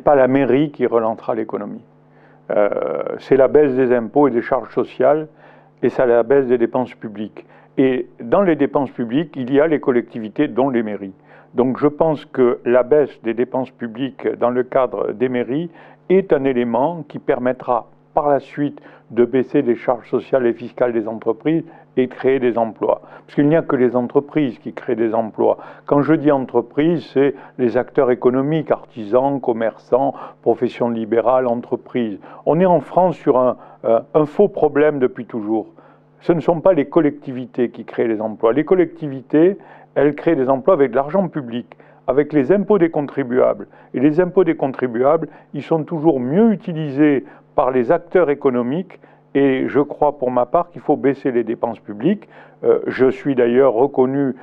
pas la mairie qui relancera l'économie. C'est la baisse des impôts et des charges sociales, et c'est la baisse des dépenses publiques. Et dans les dépenses publiques, il y a les collectivités, dont les mairies. Donc je pense que la baisse des dépenses publiques dans le cadre des mairies est un élément qui permettra par la suite de baisser les charges sociales et fiscales des entreprises et de créer des emplois. Parce qu'il n'y a que les entreprises qui créent des emplois. Quand je dis entreprises, c'est les acteurs économiques, artisans, commerçants, professions libérales, entreprises. On est en France sur un faux problème depuis toujours. Ce ne sont pas les collectivités qui créent les emplois. Les collectivités, elles créent des emplois avec de l'argent public, avec les impôts des contribuables. Et les impôts des contribuables, ils sont toujours mieux utilisés par les acteurs économiques. Et je crois pour ma part qu'il faut baisser les dépenses publiques. Je suis d'ailleurs reconnu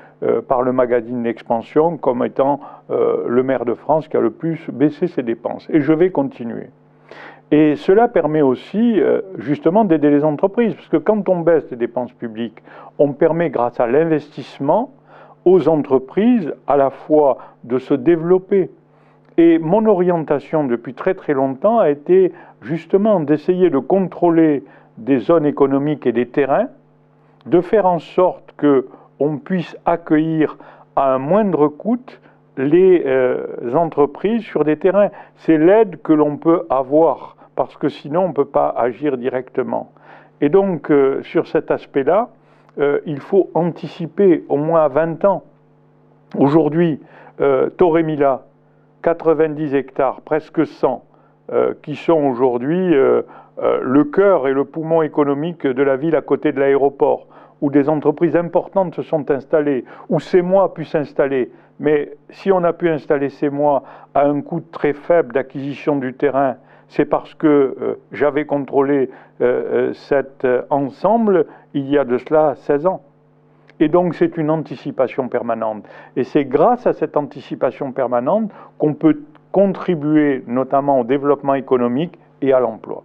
par le magazine L'Expansion comme étant le maire de France qui a le plus baissé ses dépenses. Et je vais continuer. Et cela permet aussi justement d'aider les entreprises. Parce que quand on baisse les dépenses publiques, on permet grâce à l'investissement aux entreprises à la fois de se développer. Et mon orientation depuis très très longtemps a été justement d'essayer de contrôler des zones économiques et des terrains, de faire en sorte qu'on puisse accueillir à un moindre coût les entreprises sur des terrains. C'est l'aide que l'on peut avoir, parce que sinon on ne peut pas agir directement. Et donc sur cet aspect-là, il faut anticiper au moins à 20 ans. Aujourd'hui, Torremila, 90 hectares, presque 100, qui sont aujourd'hui le cœur et le poumon économique de la ville à côté de l'aéroport, où des entreprises importantes se sont installées, où CEMOA a pu s'installer. Mais si on a pu installer CEMOA à un coût très faible d'acquisition du terrain, c'est parce que j'avais contrôlé cet ensemble il y a de cela 16 ans. Et donc c'est une anticipation permanente. Et c'est grâce à cette anticipation permanente qu'on peut contribuer notamment au développement économique et à l'emploi.